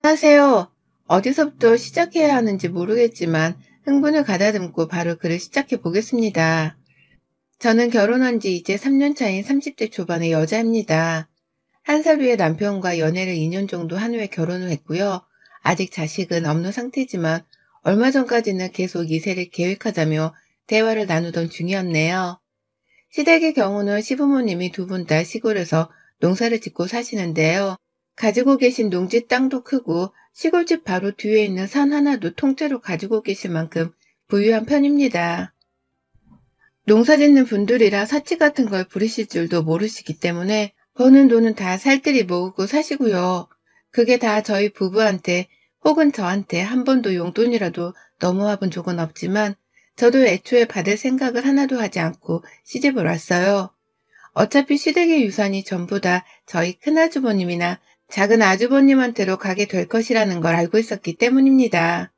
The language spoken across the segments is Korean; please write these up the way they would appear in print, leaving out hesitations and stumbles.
안녕하세요. 어디서부터 시작해야 하는지 모르겠지만 흥분을 가다듬고 바로 글을 시작해 보겠습니다. 저는 결혼한 지 이제 3년 차인 30대 초반의 여자입니다. 한 살 위에 남편과 연애를 2년 정도 한 후에 결혼을 했고요. 아직 자식은 없는 상태지만 얼마 전까지는 계속 이세를 계획하자며 대화를 나누던 중이었네요. 시댁의 경우는 시부모님이 두 분 다 시골에서 농사를 짓고 사시는데요. 가지고 계신 농지 땅도 크고 시골집 바로 뒤에 있는 산 하나도 통째로 가지고 계실 만큼 부유한 편입니다. 농사 짓는 분들이라 사치 같은 걸 부리실 줄도 모르시기 때문에 버는 돈은 다 살뜰히 모으고 사시고요. 그게 다 저희 부부한테 혹은 저한테 한 번도 용돈이라도 넘어와 본 적은 없지만 저도 애초에 받을 생각을 하나도 하지 않고 시집을 왔어요. 어차피 시댁의 유산이 전부 다 저희 큰아주버님이나 작은 아주버님한테로 가게 될 것이라는 걸 알고 있었기 때문입니다.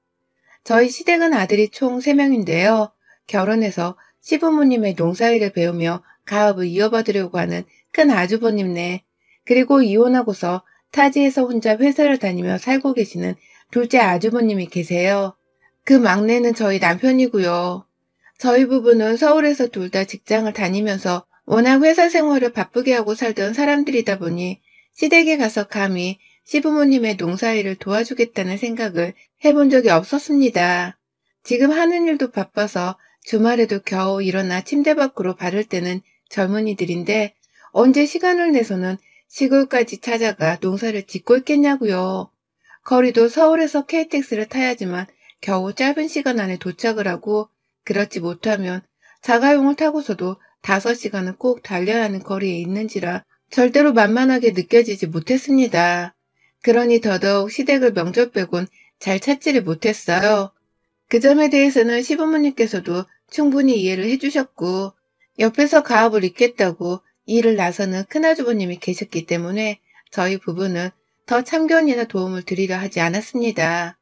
저희 시댁은 아들이 총 3명인데요. 결혼해서 시부모님의 농사일을 배우며 가업을 이어받으려고 하는 큰 아주버님네, 그리고 이혼하고서 타지에서 혼자 회사를 다니며 살고 계시는 둘째 아주버님이 계세요. 그 막내는 저희 남편이고요. 저희 부부는 서울에서 둘 다 직장을 다니면서 워낙 회사 생활을 바쁘게 하고 살던 사람들이다 보니 시댁에 가서 감히 시부모님의 농사일을 도와주겠다는 생각을 해본 적이 없었습니다. 지금 하는 일도 바빠서 주말에도 겨우 일어나 침대 밖으로 바를 때는 젊은이들인데 언제 시간을 내서는 시골까지 찾아가 농사를 짓고 있겠냐고요. 거리도 서울에서 KTX를 타야지만 겨우 짧은 시간 안에 도착을 하고, 그렇지 못하면 자가용을 타고서도 5시간은 꼭 달려야 하는 거리에 있는지라 절대로 만만하게 느껴지지 못했습니다. 그러니 더더욱 시댁을 명절 빼곤 잘 찾지를 못했어요. 그 점에 대해서는 시부모님께서도 충분히 이해를 해주셨고, 옆에서 가업을 잇겠다고 일을 나서는 큰아주버님이 계셨기 때문에 저희 부부는 더 참견이나 도움을 드리려 하지 않았습니다.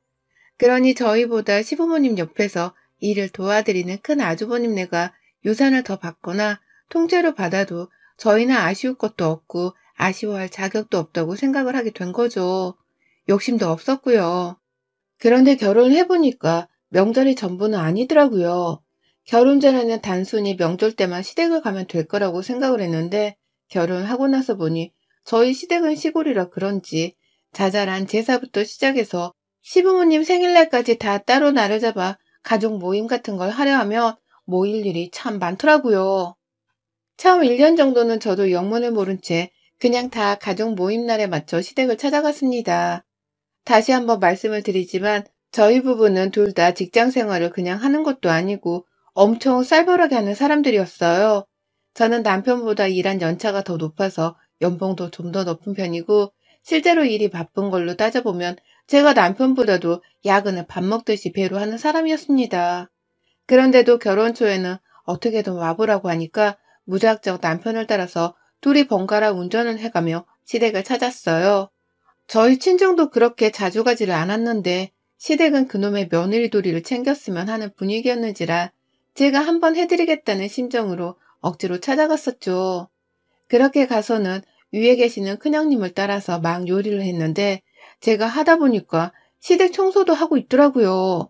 그러니 저희보다 시부모님 옆에서 일을 도와드리는 큰 아주버님네가 유산을 더 받거나 통째로 받아도 저희는 아쉬울 것도 없고 아쉬워할 자격도 없다고 생각을 하게 된 거죠. 욕심도 없었고요. 그런데 결혼을 해보니까 명절이 전부는 아니더라고요. 결혼 전에는 단순히 명절 때만 시댁을 가면 될 거라고 생각을 했는데 결혼하고 나서 보니 저희 시댁은 시골이라 그런지 자잘한 제사부터 시작해서 시부모님 생일날까지 다 따로 날을 잡아 가족 모임 같은 걸 하려 하면 모일 일이 참 많더라고요. 처음 1년 정도는 저도 영문을 모른 채 그냥 다 가족 모임 날에 맞춰 시댁을 찾아갔습니다. 다시 한번 말씀을 드리지만 저희 부부는 둘 다 직장 생활을 그냥 하는 것도 아니고 엄청 쌀벌하게 하는 사람들이었어요. 저는 남편보다 일한 연차가 더 높아서 연봉도 좀 더 높은 편이고, 실제로 일이 바쁜 걸로 따져보면 제가 남편보다도 야근을 밥 먹듯이 배로 하는 사람이었습니다. 그런데도 결혼 초에는 어떻게든 와보라고 하니까 무작정 남편을 따라서 둘이 번갈아 운전을 해가며 시댁을 찾았어요. 저희 친정도 그렇게 자주 가지를 않았는데 시댁은 그놈의 며느리 도리를 챙겼으면 하는 분위기였는지라 제가 한번 해드리겠다는 심정으로 억지로 찾아갔었죠. 그렇게 가서는 위에 계시는 큰형님을 따라서 막 요리를 했는데 제가 하다 보니까 시댁 청소도 하고 있더라고요.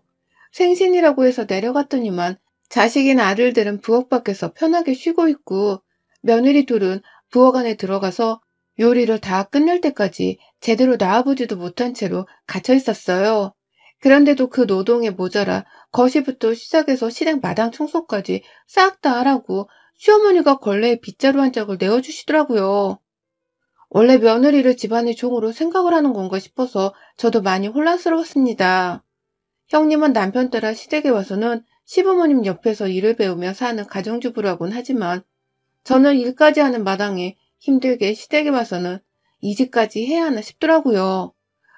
생신이라고 해서 내려갔더니만 자식인 아들들은 부엌 밖에서 편하게 쉬고 있고 며느리 둘은 부엌 안에 들어가서 요리를 다 끝낼 때까지 제대로 나와보지도 못한 채로 갇혀 있었어요. 그런데도 그 노동에 모자라 거실부터 시작해서 시댁 마당 청소까지 싹 다 하라고 시어머니가 걸레에 빗자루 한 짝을 내어주시더라고요. 원래 며느리를 집안의 종으로 생각을 하는 건가 싶어서 저도 많이 혼란스러웠습니다. 형님은 남편 따라 시댁에 와서는 시부모님 옆에서 일을 배우며 사는 가정주부라곤 하지만 저는 일까지 하는 마당에 힘들게 시댁에 와서는 이 집까지 해야 하나 싶더라고요.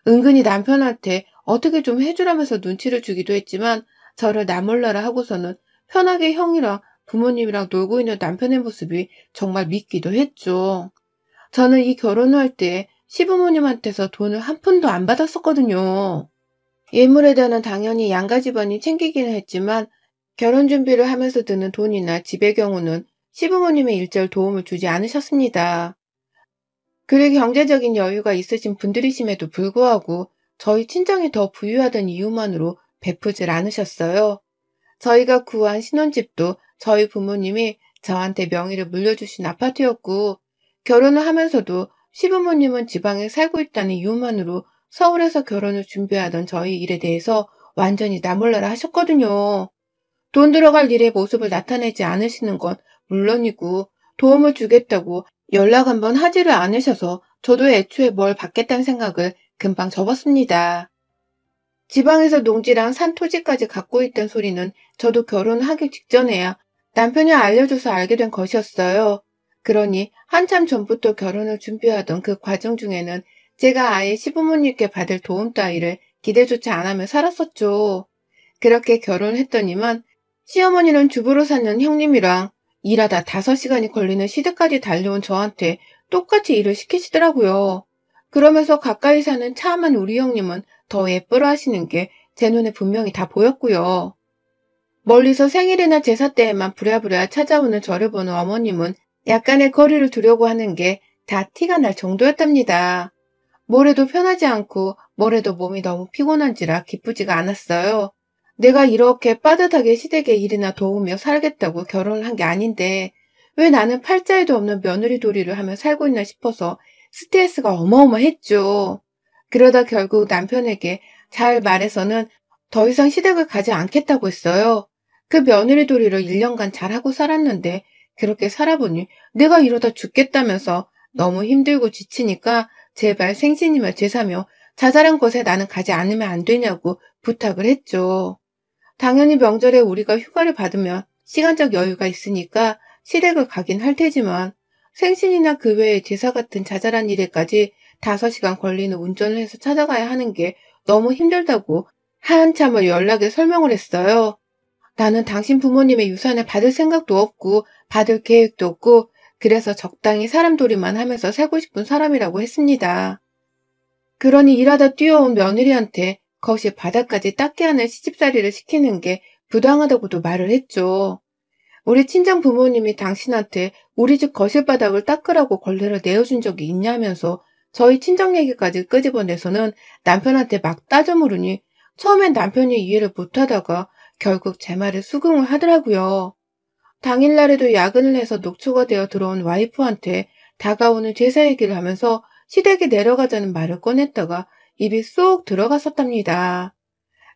은근히 남편한테 어떻게 좀 해주라면서 눈치를 주기도 했지만 저를 나 몰라라 하고서는 편하게 형이랑 부모님이랑 놀고 있는 남편의 모습이 정말 믿기도 했죠. 저는 이 결혼할 때 시부모님한테서 돈을 한 푼도 안 받았었거든요. 예물에 대한 당연히 양가 집안이 챙기기는 했지만 결혼 준비를 하면서 드는 돈이나 집의 경우는 시부모님의 일절 도움을 주지 않으셨습니다. 그리 경제적인 여유가 있으신 분들이심에도 불구하고 저희 친정이 더 부유하던 이유만으로 베푸질 않으셨어요. 저희가 구한 신혼집도 저희 부모님이 저한테 명의를 물려주신 아파트였고, 결혼을 하면서도 시부모님은 지방에 살고 있다는 이유만으로 서울에서 결혼을 준비하던 저희 일에 대해서 완전히 나몰라라 하셨거든요. 돈 들어갈 일의 모습을 나타내지 않으시는 건 물론이고, 도움을 주겠다고 연락 한번 하지를 않으셔서 저도 애초에 뭘 받겠다는 생각을 금방 접었습니다. 지방에서 농지랑 산 토지까지 갖고 있던 소리는 저도 결혼하기 직전에야 남편이 알려줘서 알게 된 것이었어요. 그러니 한참 전부터 결혼을 준비하던 그 과정 중에는 제가 아예 시부모님께 받을 도움 따위를 기대조차 안 하며 살았었죠. 그렇게 결혼했더니만 시어머니는 주부로 사는 형님이랑 일하다 5시간이 걸리는 시댁까지 달려온 저한테 똑같이 일을 시키시더라고요. 그러면서 가까이 사는 차만 우리 형님은 더 예뻐라 하시는 게 제 눈에 분명히 다 보였고요. 멀리서 생일이나 제사 때에만 부랴부랴 찾아오는 저를 보는 어머님은 약간의 거리를 두려고 하는 게 다 티가 날 정도였답니다. 뭘 해도 편하지 않고 뭘 해도 몸이 너무 피곤한지라 기쁘지가 않았어요. 내가 이렇게 빠듯하게 시댁의 일이나 도우며 살겠다고 결혼을 한 게 아닌데 왜 나는 팔자에도 없는 며느리 도리를 하며 살고 있나 싶어서 스트레스가 어마어마했죠. 그러다 결국 남편에게 잘 말해서는 더 이상 시댁을 가지 않겠다고 했어요. 그 며느리 도리를 1년간 잘하고 살았는데 그렇게 살아보니 내가 이러다 죽겠다면서 너무 힘들고 지치니까 제발 생신이며 제사며 자잘한 곳에 나는 가지 않으면 안 되냐고 부탁을 했죠. 당연히 명절에 우리가 휴가를 받으면 시간적 여유가 있으니까 시댁을 가긴 할 테지만 생신이나 그 외에 제사 같은 자잘한 일에까지 5시간 걸리는 운전을 해서 찾아가야 하는 게 너무 힘들다고 한참을 연락에 설명을 했어요. 나는 당신 부모님의 유산을 받을 생각도 없고 받을 계획도 없고 그래서 적당히 사람돌이만 하면서 살고 싶은 사람이라고 했습니다. 그러니 일하다 뛰어온 며느리한테 거실 바닥까지 닦게 하는 시집살이를 시키는 게 부당하다고도 말을 했죠. 우리 친정 부모님이 당신한테 우리 집 거실 바닥을 닦으라고 권리를 내어준 적이 있냐면서 저희 친정 얘기까지 끄집어내서는 남편한테 막 따져 물으니 처음엔 남편이 이해를 못하다가 결국 제 말에 수긍을 하더라고요. 당일날에도 야근을 해서 녹초가 되어 들어온 와이프한테 다가오는 제사 얘기를 하면서 시댁에 내려가자는 말을 꺼냈다가 입이 쏙 들어갔었답니다.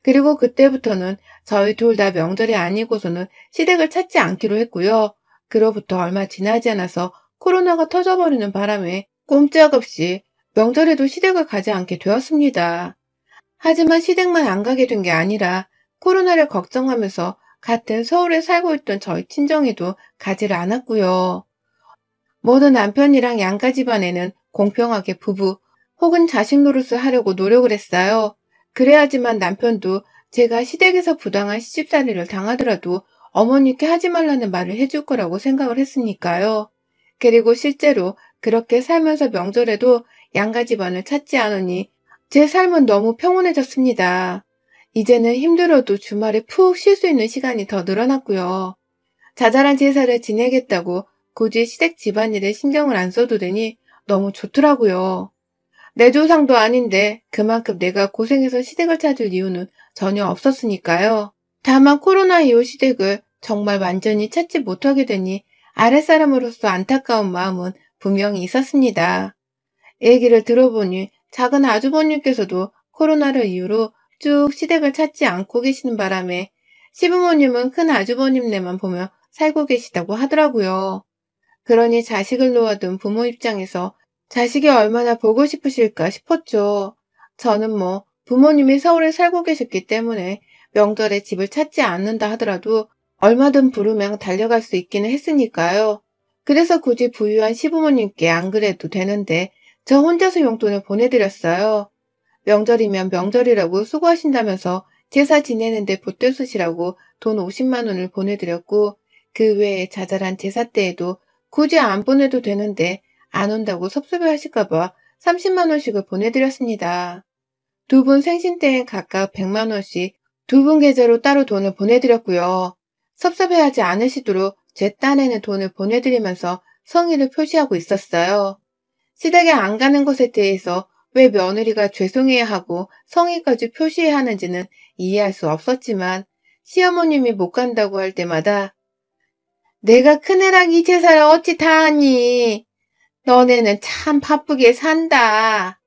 그리고 그때부터는 저희 둘 다 명절이 아니고서는 시댁을 찾지 않기로 했고요. 그로부터 얼마 지나지 않아서 코로나가 터져버리는 바람에 꼼짝없이 명절에도 시댁을 가지 않게 되었습니다. 하지만 시댁만 안 가게 된 게 아니라 코로나를 걱정하면서 같은 서울에 살고 있던 저희 친정에도 가지를 않았고요. 모든 남편이랑 양가 집안에는 공평하게 부부 혹은 자식 노릇을 하려고 노력을 했어요. 그래야지만 남편도 제가 시댁에서 부당한 시집살이를 당하더라도 어머니께 하지 말라는 말을 해줄 거라고 생각을 했으니까요. 그리고 실제로 그렇게 살면서 명절에도 양가 집안을 찾지 않으니 제 삶은 너무 평온해졌습니다. 이제는 힘들어도 주말에 푹 쉴 수 있는 시간이 더 늘어났고요. 자잘한 제사를 지내겠다고 굳이 시댁 집안일에 신경을 안 써도 되니 너무 좋더라고요. 내 조상도 아닌데 그만큼 내가 고생해서 시댁을 찾을 이유는 전혀 없었으니까요. 다만 코로나 이후 시댁을 정말 완전히 찾지 못하게 되니 아랫사람으로서 안타까운 마음은 분명히 있었습니다. 얘기를 들어보니 작은 아주버님께서도 코로나를 이유로 쭉 시댁을 찾지 않고 계시는 바람에 시부모님은 큰 아주버님네만 보며 살고 계시다고 하더라고요. 그러니 자식을 놓아둔 부모 입장에서 자식이 얼마나 보고 싶으실까 싶었죠. 저는 뭐 부모님이 서울에 살고 계셨기 때문에 명절에 집을 찾지 않는다 하더라도 얼마든 부르면 달려갈 수 있기는 했으니까요. 그래서 굳이 부유한 시부모님께 안 그래도 되는데 저 혼자서 용돈을 보내드렸어요. 명절이면 명절이라고 수고하신다면서 제사 지내는데 보태 쓰시라고 돈 50만 원을 보내드렸고 그 외에 자잘한 제사 때에도 굳이 안 보내도 되는데 안 온다고 섭섭해 하실까봐 30만 원씩을 보내드렸습니다. 두 분 생신 때엔 각각 100만 원씩 두 분 계좌로 따로 돈을 보내드렸고요. 섭섭해하지 않으시도록 제 딴에는 돈을 보내드리면서 성의를 표시하고 있었어요. 시댁에 안 가는 것에 대해서 왜 며느리가 죄송해야 하고 성의까지 표시해야 하는지는 이해할 수 없었지만 시어머님이 못 간다고 할 때마다 내가 큰애랑 이 제사를 어찌 다 하니? 너네는 참 바쁘게 산다.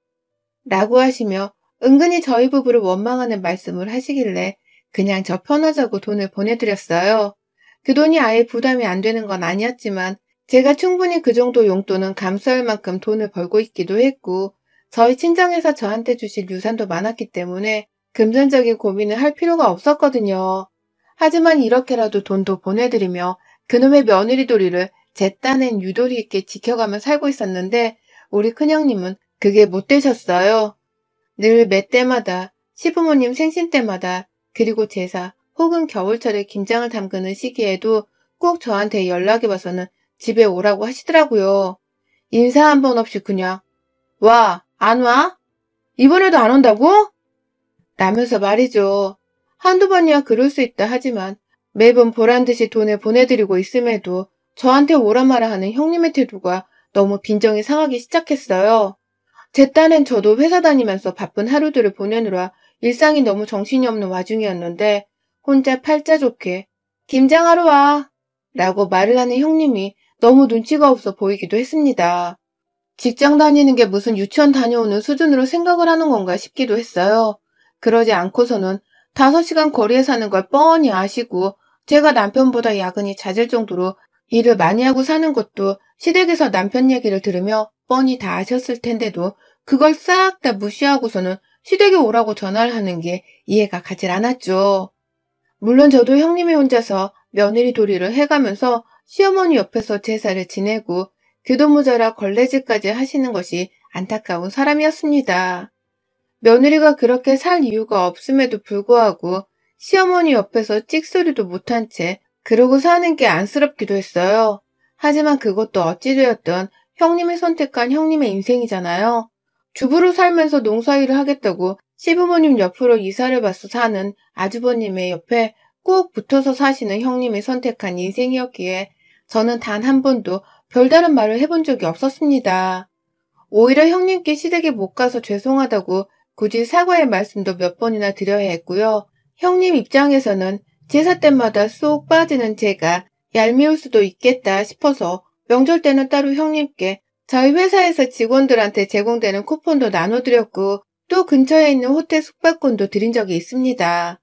라고 하시며 은근히 저희 부부를 원망하는 말씀을 하시길래 그냥 저 편하자고 돈을 보내드렸어요. 그 돈이 아예 부담이 안 되는 건 아니었지만 제가 충분히 그 정도 용돈은 감수할 만큼 돈을 벌고 있기도 했고 저희 친정에서 저한테 주실 유산도 많았기 때문에 금전적인 고민을 할 필요가 없었거든요. 하지만 이렇게라도 돈도 보내드리며 그놈의 며느리 도리를 제 딴엔 유도리 있게 지켜가며 살고 있었는데 우리 큰형님은 그게 못 되셨어요. 늘 매 때마다 시부모님 생신 때마다 그리고 제사 혹은 겨울철에 김장을 담그는 시기에도 꼭 저한테 연락이 와서는 집에 오라고 하시더라고요. 인사 한 번 없이 그냥 와, 안 와? 이번에도 안 온다고? 라면서 말이죠. 한두 번이야 그럴 수 있다 하지만 매번 보란듯이 돈을 보내드리고 있음에도 저한테 오라 마라 하는 형님의 태도가 너무 빈정이 상하기 시작했어요. 제 딴엔 저도 회사 다니면서 바쁜 하루들을 보내느라 일상이 너무 정신이 없는 와중이었는데 혼자 팔자 좋게 김장하러 와 라고 말을 하는 형님이 너무 눈치가 없어 보이기도 했습니다. 직장 다니는 게 무슨 유치원 다녀오는 수준으로 생각을 하는 건가 싶기도 했어요. 그러지 않고서는 5시간 거리에 사는 걸 뻔히 아시고 제가 남편보다 야근이 잦을 정도로 일을 많이 하고 사는 것도 시댁에서 남편 얘기를 들으며 뻔히 다 아셨을 텐데도 그걸 싹 다 무시하고서는 시댁에 오라고 전화를 하는 게 이해가 가질 않았죠. 물론 저도 형님이 혼자서 며느리 도리를 해가면서 시어머니 옆에서 제사를 지내고 그도 모자라 걸레질까지 하시는 것이 안타까운 사람이었습니다. 며느리가 그렇게 살 이유가 없음에도 불구하고 시어머니 옆에서 찍소리도 못한 채 그러고 사는 게 안쓰럽기도 했어요. 하지만 그것도 어찌되었든 형님이 선택한 형님의 인생이잖아요. 주부로 살면서 농사일을 하겠다고 시부모님 옆으로 이사를 와서 사는 아주버님의 옆에 꼭 붙어서 사시는 형님이 선택한 인생이었기에 저는 단 한 번도 별다른 말을 해본 적이 없었습니다. 오히려 형님께 시댁에 못 가서 죄송하다고 굳이 사과의 말씀도 몇 번이나 드려야 했고요. 형님 입장에서는 제사 때마다 쏙 빠지는 제가 얄미울 수도 있겠다 싶어서 명절 때는 따로 형님께 저희 회사에서 직원들한테 제공되는 쿠폰도 나눠드렸고 또 근처에 있는 호텔 숙박권도 드린 적이 있습니다.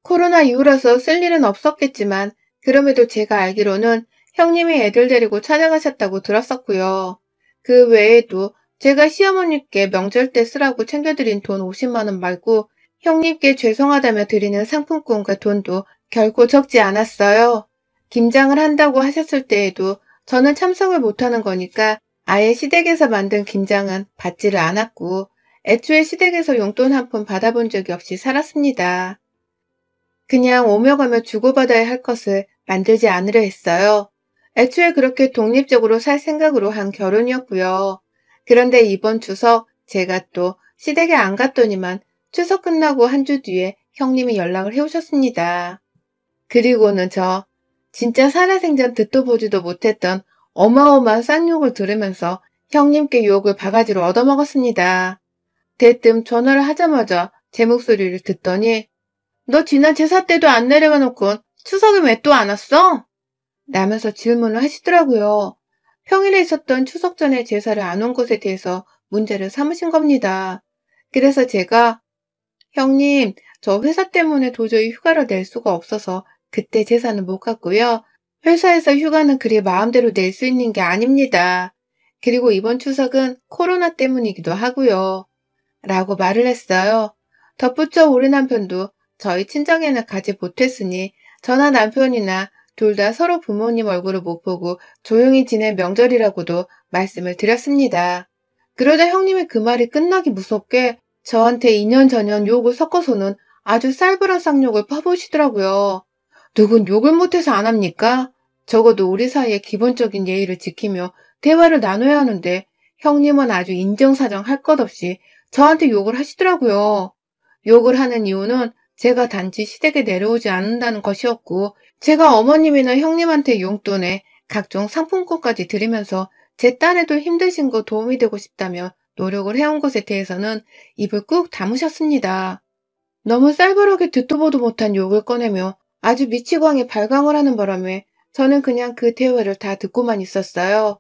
코로나 이후라서 쓸 일은 없었겠지만 그럼에도 제가 알기로는 형님이 애들 데리고 찾아가셨다고 들었었고요. 그 외에도 제가 시어머니께 명절 때 쓰라고 챙겨드린 돈 50만 원 말고 형님께 죄송하다며 드리는 상품권과 돈도 결코 적지 않았어요. 김장을 한다고 하셨을 때에도 저는 참석을 못하는 거니까 아예 시댁에서 만든 김장은 받지를 않았고 애초에 시댁에서 용돈 한 푼 받아본 적이 없이 살았습니다. 그냥 오며 가며 주고받아야 할 것을 만들지 않으려 했어요. 애초에 그렇게 독립적으로 살 생각으로 한 결혼이었고요. 그런데 이번 추석 제가 또 시댁에 안 갔더니만 추석 끝나고 한 주 뒤에 형님이 연락을 해오셨습니다. 그리고는 저 진짜 살아생전 듣도 보지도 못했던 어마어마한 쌍욕을 들으면서 형님께 욕을 바가지로 얻어먹었습니다. 대뜸 전화를 하자마자 제 목소리를 듣더니 너 지난 제사 때도 안 내려가 놓고 추석에 왜 또 안 왔어? 라면서 질문을 하시더라고요. 평일에 있었던 추석 전에 제사를 안 온 것에 대해서 문제를 삼으신 겁니다. 그래서 제가 형님, 저 회사 때문에 도저히 휴가를 낼 수가 없어서 그때 제사는 못 갔고요. 회사에서 휴가는 그리 마음대로 낼 수 있는 게 아닙니다. 그리고 이번 추석은 코로나 때문이기도 하고요. 라고 말을 했어요. 덧붙여 우리 남편도 저희 친정에는 가지 못했으니 저나 남편이나 둘 다 서로 부모님 얼굴을 못 보고 조용히 지낸 명절이라고도 말씀을 드렸습니다. 그러자 형님의 그 말이 끝나기 무섭게 저한테 이년저년 욕을 섞어서는 아주 쌀벌한 쌍욕을 퍼부으시더라고요. 누군 욕을 못해서 안 합니까? 적어도 우리 사이의 기본적인 예의를 지키며 대화를 나눠야 하는데 형님은 아주 인정사정 할 것 없이 저한테 욕을 하시더라고요. 욕을 하는 이유는 제가 단지 시댁에 내려오지 않는다는 것이었고 제가 어머님이나 형님한테 용돈에 각종 상품권까지 드리면서 제 딴에도 힘드신 거 도움이 되고 싶다며 노력을 해온 것에 대해서는 입을 꾹 다무셨습니다. 너무 쌀벌하게 듣도 보도 못한 욕을 꺼내며 아주 미치광이 발광을 하는 바람에 저는 그냥 그 대화를 다 듣고만 있었어요.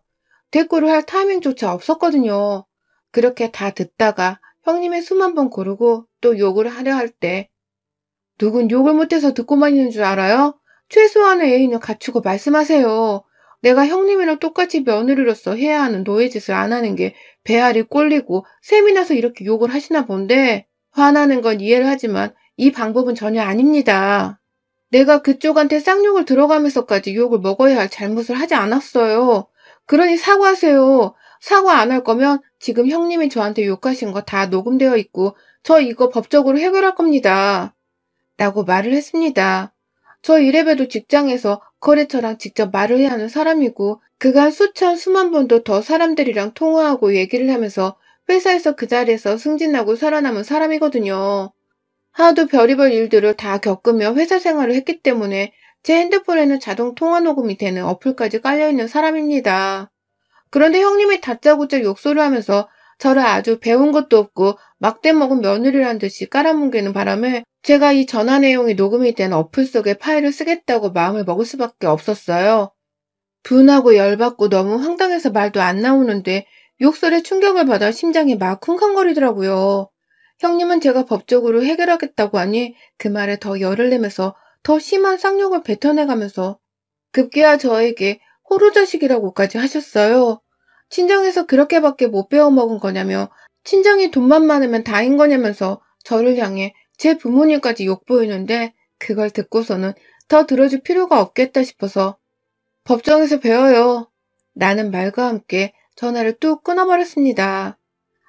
대꾸를 할 타이밍조차 없었거든요. 그렇게 다 듣다가 형님의 숨 한 번 고르고 또 욕을 하려 할 때 누군 욕을 못해서 듣고만 있는 줄 알아요? 최소한의 예의는 갖추고 말씀하세요. 내가 형님이랑 똑같이 며느리로서 해야 하는 노예짓을 안 하는 게 배알이 꼴리고 셈이 나서 이렇게 욕을 하시나 본데 화나는 건 이해를 하지만 이 방법은 전혀 아닙니다. 내가 그쪽한테 쌍욕을 들어가면서까지 욕을 먹어야 할 잘못을 하지 않았어요. 그러니 사과하세요. 사과 안 할 거면 지금 형님이 저한테 욕하신 거 다 녹음되어 있고 저 이거 법적으로 해결할 겁니다. 라고 말을 했습니다. 저 이래봬도 직장에서 거래처랑 직접 말을 해야 하는 사람이고 그간 수만 번도 더 사람들이랑 통화하고 얘기를 하면서 회사에서 그 자리에서 승진하고 살아남은 사람이거든요. 하도 별의별 일들을 다 겪으며 회사 생활을 했기 때문에 제 핸드폰에는 자동 통화 녹음이 되는 어플까지 깔려있는 사람입니다. 그런데 형님이 다짜고짜 욕설을 하면서 저를 아주 배운 것도 없고 막대 먹은 며느리란 듯이 깔아뭉개는 바람에 제가 이 전화 내용이 녹음이 된 어플 속에 파일을 쓰겠다고 마음을 먹을 수밖에 없었어요. 분하고 열받고 너무 황당해서 말도 안 나오는데 욕설에 충격을 받아 심장이 막 쿵쾅거리더라고요. 형님은 제가 법적으로 해결하겠다고 하니 그 말에 더 열을 내면서 더 심한 쌍욕을 뱉어내가면서 급기야 저에게 호루자식이라고까지 하셨어요. 친정에서 그렇게밖에 못 배워먹은 거냐며 친정이 돈만 많으면 다인 거냐면서 저를 향해 제 부모님까지 욕보이는데 그걸 듣고서는 더 들어줄 필요가 없겠다 싶어서 법정에서 배워요. 라는 말과 함께 전화를 뚝 끊어버렸습니다.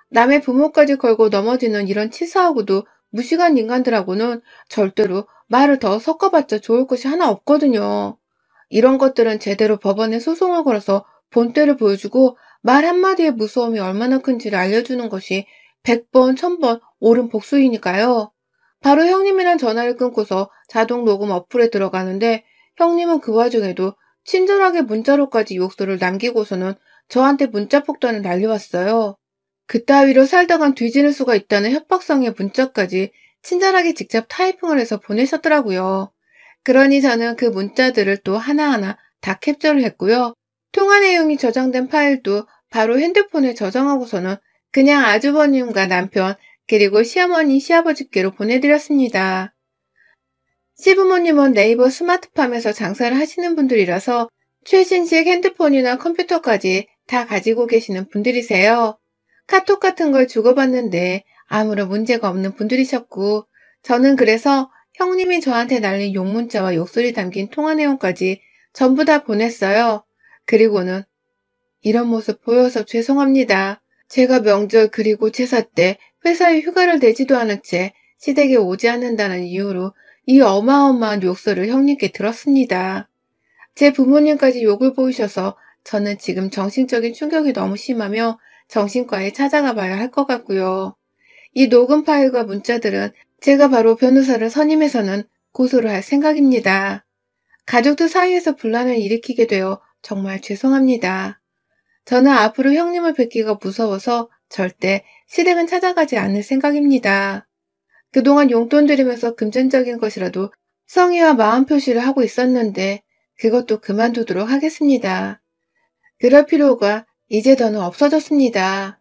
남의 부모까지 걸고 넘어지는 이런 치사하고도 무식한 인간들하고는 절대로 말을 더 섞어봤자 좋을 것이 하나 없거든요. 이런 것들은 제대로 법원에 소송을 걸어서 본때를 보여주고 말 한마디의 무서움이 얼마나 큰지를 알려주는 것이 100번, 1000번 옳은 복수이니까요. 바로 형님이랑 전화를 끊고서 자동 녹음 어플에 들어가는데 형님은 그 와중에도 친절하게 문자로까지 욕설을 남기고서는 저한테 문자 폭탄을 날려왔어요. 그따위로 살다간 뒤지는 수가 있다는 협박성의 문자까지 친절하게 직접 타이핑을 해서 보내셨더라고요. 그러니 저는 그 문자들을 또 하나하나 다 캡처를 했고요. 통화 내용이 저장된 파일도 바로 핸드폰에 저장하고서는 그냥 아주버님과 남편 그리고 시어머니, 시아버지께로 보내드렸습니다. 시부모님은 네이버 스마트팜에서 장사를 하시는 분들이라서 최신식 핸드폰이나 컴퓨터까지 다 가지고 계시는 분들이세요. 카톡 같은 걸 주고받는데 아무런 문제가 없는 분들이셨고 저는 그래서 형님이 저한테 날린 욕문자와 욕설이 담긴 통화 내용까지 전부 다 보냈어요. 그리고는 이런 모습 보여서 죄송합니다. 제가 명절 그리고 제사 때 회사에 휴가를 내지도 않은 채 시댁에 오지 않는다는 이유로 이 어마어마한 욕설을 형님께 들었습니다. 제 부모님까지 욕을 보이셔서 저는 지금 정신적인 충격이 너무 심하며 정신과에 찾아가 봐야 할 것 같고요. 이 녹음 파일과 문자들은 제가 바로 변호사를 선임해서는 고소를 할 생각입니다. 가족들 사이에서 분란을 일으키게 되어 정말 죄송합니다. 저는 앞으로 형님을 뵙기가 무서워서 절대 시댁은 찾아가지 않을 생각입니다. 그동안 용돈 드리면서 금전적인 것이라도 성의와 마음 표시를 하고 있었는데 그것도 그만두도록 하겠습니다. 그럴 필요가 이제 더는 없어졌습니다.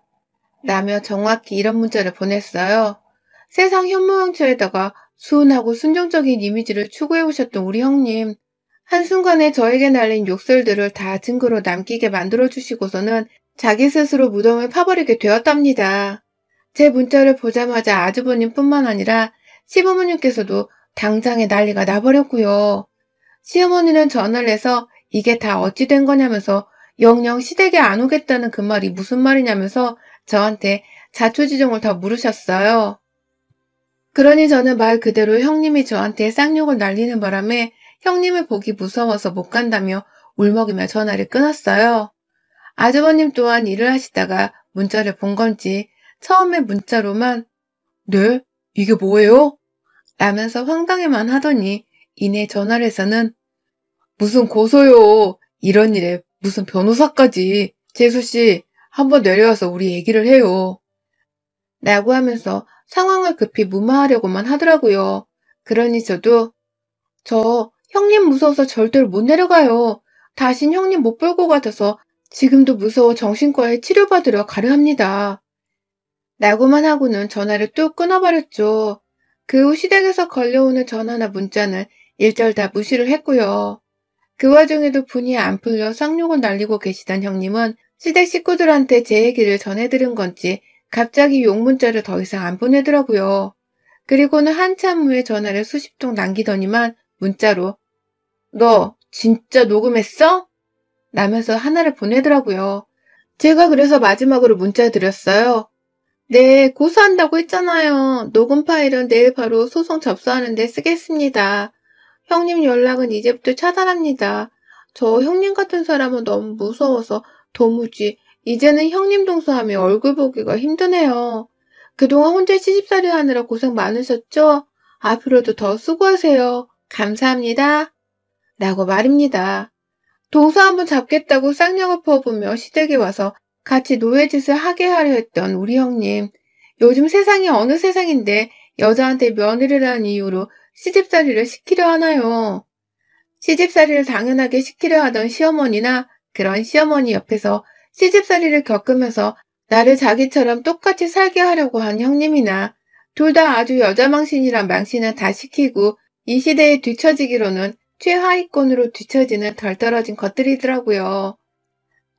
라며 정확히 이런 문자를 보냈어요. 세상 현모양처에다가 순하고 순정적인 이미지를 추구해 오셨던 우리 형님. 한순간에 저에게 날린 욕설들을 다 증거로 남기게 만들어주시고서는 자기 스스로 무덤을 파버리게 되었답니다. 제 문자를 보자마자 아주버님뿐만 아니라 시부모님께서도 당장에 난리가 나버렸고요. 시어머니는 전화를 해서 이게 다 어찌 된 거냐면서 영영 시댁에 안 오겠다는 그 말이 무슨 말이냐면서 저한테 자초지종을 더 물으셨어요. 그러니 저는 말 그대로 형님이 저한테 쌍욕을 날리는 바람에 형님을 보기 무서워서 못 간다며 울먹이며 전화를 끊었어요. 아주버님 또한 일을 하시다가 문자를 본 건지 처음에 문자로만 네? 이게 뭐예요? 라면서 황당해만 하더니 이내 전화를 해서는 무슨 고소요. 이런 일에 무슨 변호사까지. 재수씨, 한번 내려와서 우리 얘기를 해요. 라고 하면서 상황을 급히 무마하려고만 하더라고요. 그러니 저 형님 무서워서 절대로 못 내려가요. 다신 형님 못 볼 것 같아서 지금도 무서워 정신과에 치료받으러 가려 합니다. 라고만 하고는 전화를 뚝 끊어버렸죠. 그 후 시댁에서 걸려오는 전화나 문자는 일절 다 무시를 했고요. 그 와중에도 분이 안 풀려 쌍욕을 날리고 계시던 형님은 시댁 식구들한테 제 얘기를 전해들은 건지 갑자기 욕 문자를 더 이상 안 보내더라고요. 그리고는 한참 후에 전화를 수십 통 남기더니만 문자로 너 진짜 녹음했어? 라면서 하나를 보내더라고요. 제가 그래서 마지막으로 문자 드렸어요. 네, 고소한다고 했잖아요. 녹음 파일은 내일 바로 소송 접수하는데 쓰겠습니다. 형님 연락은 이제부터 차단합니다. 저 형님 같은 사람은 너무 무서워서 도무지 이제는 형님 동서하며 얼굴 보기가 힘드네요. 그동안 혼자 시집살이 하느라 고생 많으셨죠? 앞으로도 더 수고하세요. 감사합니다. 라고 말입니다. 동서 한번 잡겠다고 쌍욕을 퍼부며 시댁에 와서 같이 노예짓을 하게 하려 했던 우리 형님. 요즘 세상이 어느 세상인데 여자한테 며느리라는 이유로 시집살이를 시키려 하나요? 시집살이를 당연하게 시키려 하던 시어머니나 그런 시어머니 옆에서 시집살이를 겪으면서 나를 자기처럼 똑같이 살게 하려고 한 형님이나 둘 다 아주 여자망신이란 망신을 다 시키고 이 시대에 뒤처지기로는 최하위권으로 뒤처지는 덜 떨어진 것들이더라고요.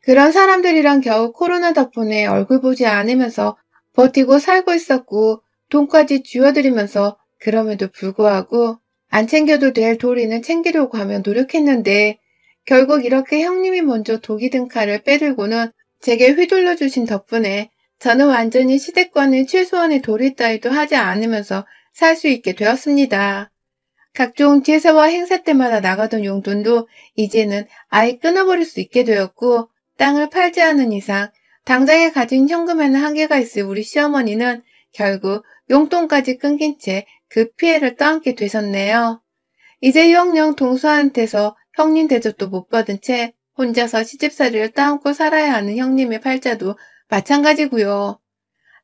그런 사람들이랑 겨우 코로나 덕분에 얼굴 보지 않으면서 버티고 살고 있었고 돈까지 쥐어들이면서 그럼에도 불구하고 안 챙겨도 될 도리는 챙기려고 하며 노력했는데 결국 이렇게 형님이 먼저 독이 든 칼을 빼들고는 제게 휘둘러 주신 덕분에 저는 완전히 시댁과는 최소한의 도리 따위도 하지 않으면서 살 수 있게 되었습니다. 각종 제사와 행사 때마다 나가던 용돈도 이제는 아예 끊어버릴 수 있게 되었고 땅을 팔지 않은 이상 당장에 가진 현금에는 한계가 있을 우리 시어머니는 결국 용돈까지 끊긴 채 그 피해를 떠안게 되셨네요. 이제 영영 동서한테서 형님 대접도 못 받은 채 혼자서 시집살이를 따안고 살아야 하는 형님의 팔자도 마찬가지고요.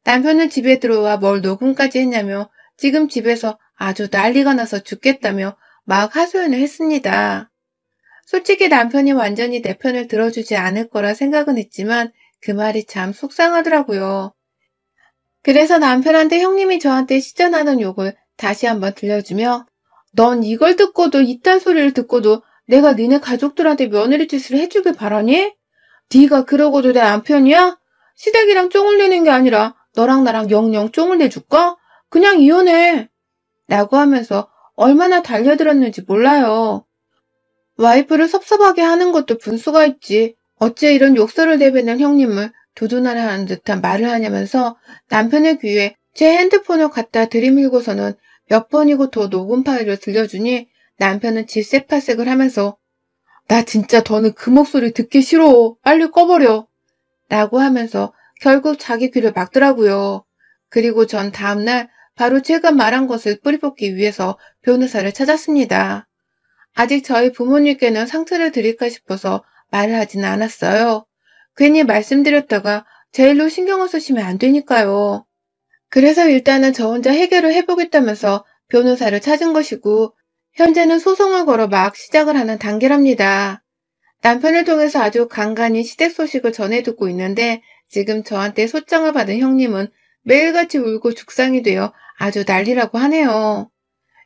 남편은 집에 들어와 뭘 녹음까지 했냐며 지금 집에서 아주 난리가 나서 죽겠다며 막 하소연을 했습니다. 솔직히 남편이 완전히 내 편을 들어주지 않을 거라 생각은 했지만 그 말이 참 속상하더라고요. 그래서 남편한테 형님이 저한테 시전하던 욕을 다시 한번 들려주며 넌 이걸 듣고도 이딴 소리를 듣고도 내가 니네 가족들한테 며느리 짓을 해주길 바라니? 네가 그러고도 내 남편이야? 시댁이랑 쫑을 내는 게 아니라 너랑 나랑 영영 쫑을 내줄까? 그냥 이혼해. 라고 하면서 얼마나 달려들었는지 몰라요. 와이프를 섭섭하게 하는 것도 분수가 있지. 어째 이런 욕설을 내뱉는 형님을 두둔하려 하는 듯한 말을 하냐면서 남편의 귀에 제 핸드폰을 갖다 들이밀고서는 몇 번이고 더 녹음 파일을 들려주니 남편은 질색팔색을 하면서 나 진짜 더는 그 목소리 듣기 싫어. 빨리 꺼버려. 라고 하면서 결국 자기 귀를 막더라고요. 그리고 전 다음날 바로 제가 말한 것을 뿌리뽑기 위해서 변호사를 찾았습니다. 아직 저희 부모님께는 상처를 드릴까 싶어서 말을 하진 않았어요. 괜히 말씀드렸다가 제 일로 신경을 쓰시면 안 되니까요. 그래서 일단은 저 혼자 해결을 해보겠다면서 변호사를 찾은 것이고 현재는 소송을 걸어 막 시작을 하는 단계랍니다. 남편을 통해서 아주 간간히 시댁 소식을 전해 듣고 있는데 지금 저한테 소장을 받은 형님은 매일같이 울고 죽상이 되어 아주 난리라고 하네요.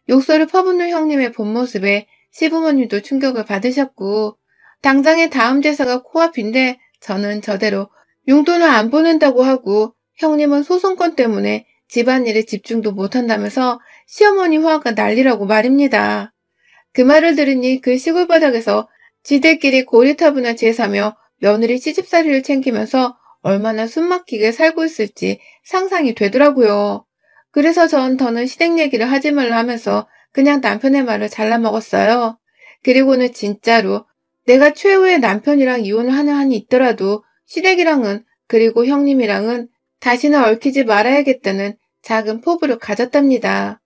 욕설을 퍼붓는 형님의 본 모습에 시부모님도 충격을 받으셨고 당장의 다음 제사가 코앞인데 저는 저대로 용돈을 안 보낸다고 하고 형님은 소송권 때문에 집안일에 집중도 못한다면서 시어머니 화가 난리라고 말입니다. 그 말을 들으니 그 시골 바닥에서 지들끼리 고리타분한 제사며 며느리 시집살이를 챙기면서 얼마나 숨막히게 살고 있을지 상상이 되더라고요. 그래서 전 더는 시댁 얘기를 하지 말라 하면서 그냥 남편의 말을 잘라먹었어요. 그리고는 진짜로 내가 최후의 남편이랑 이혼을 하는 한이 있더라도 시댁이랑은 그리고 형님이랑은 다시는 얽히지 말아야겠다는 작은 포부를 가졌답니다.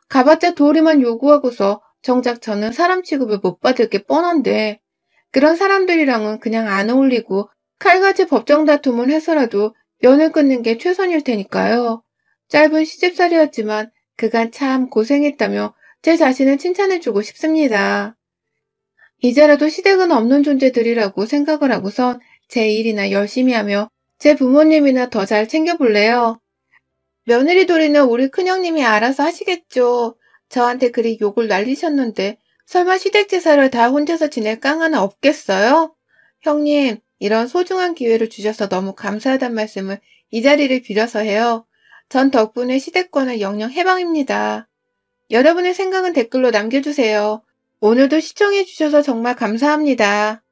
가봤자 도리만 요구하고서 정작 저는 사람 취급을 못 받을 게 뻔한데 그런 사람들이랑은 그냥 안 어울리고 칼같이 법정 다툼을 해서라도 연을 끊는 게 최선일 테니까요. 짧은 시집살이였지만 그간 참 고생했다며 제 자신을 칭찬해주고 싶습니다. 이제라도 시댁은 없는 존재들이라고 생각을 하고선 제 일이나 열심히 하며 제 부모님이나 더 잘 챙겨볼래요. 며느리 도리는 우리 큰형님이 알아서 하시겠죠. 저한테 그리 욕을 날리셨는데 설마 시댁 제사를 다 혼자서 지낼 깡 하나 없겠어요? 형님, 이런 소중한 기회를 주셔서 너무 감사하단 말씀을 이 자리를 빌어서 해요. 전 덕분에 시댁과는 영영 해방입니다. 여러분의 생각은 댓글로 남겨주세요. 오늘도 시청해주셔서 정말 감사합니다.